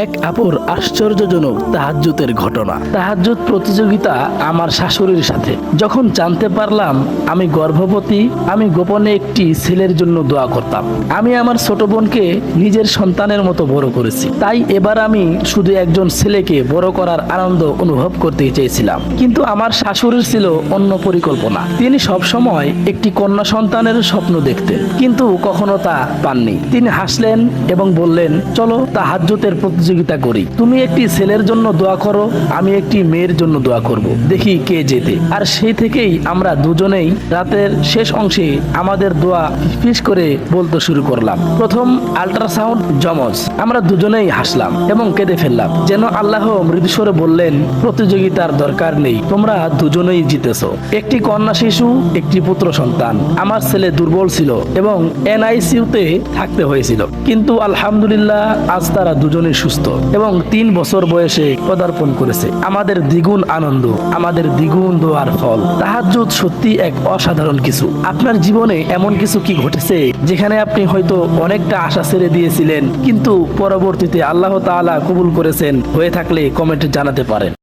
এক আপুর আশ্চর্যজনক তাহাজ্জুদের ঘটনা। তাহাজ্জুদ প্রতিযোগিতা আমার শাশুড়ির সাথে। যখন জানতে পারলাম আমি গর্ভবতী, আমি গোপনে একটি ছেলের জন্য দোয়া করতাম। আমি আমার ছোট বোনকে নিজের সন্তানের মতো বড় করেছি, তাই এবার আমি শুধু একজন ছেলেকে বড় করার আনন্দ অনুভব করতে চেয়েছিলাম। কিন্তু আমার শাশুড়ির ছিল অন্য পরিকল্পনা। তিনি সবসময় একটি কন্যা সন্তানের স্বপ্ন দেখতেন, কিন্তু কখনো তা পাননি। তিনি হাসলেন এবং বললেন, চলো তাহাজ্জুদের প্রতিযোগিতা করি। তুমি একটি ছেলের জন্য দোয়া করো, আমি একটি মেয়ের জন্য দোয়া করব, দেখি কে জেতে। আর সেই থেকেই আমরা দুজনেই রাতের শেষ অংশে আমাদের দোয়া ফিস করে বলতে শুরু করলাম। প্রথম আল্ট্রাসাউন্ড যমজ। আমরা দুজনেই হাসলাম এবং কেঁদে ফেললাম, যেন আল্লাহ মৃদুস্বরে বললেন, প্রতিযোগিতার দরকার নেই, তোমরা দুজনেই জিতেছো। একটি কন্যা শিশু, একটি পুত্র সন্তান। আমার ছেলে দুর্বল ছিল এবং এনআইসিইউতে থাকতে হয়েছিল, কিন্তু আলহামদুলিল্লাহ আজ তারা দুজনেই সুস্থ এবং 3 বছর বয়সে পদার্পণ করেছে। আমাদের দ্বিগুণ আনন্দ, আমাদের দ্বিগুণ দোয়ার ফল। তাহাজ্জুদ সত্যি এক অসাধারণ কিছু। আপনার জীবনে এমন কিছু কি ঘটেছে যেখানে আপনি হয়তো অনেকটা আশা ছেড়ে দিয়েছিলেন, কিন্তু পরবর্তীতে আল্লাহ তাআলা কবুল করেছেন? হয়ে থাকলে কমেন্টে জানাতে পারেন।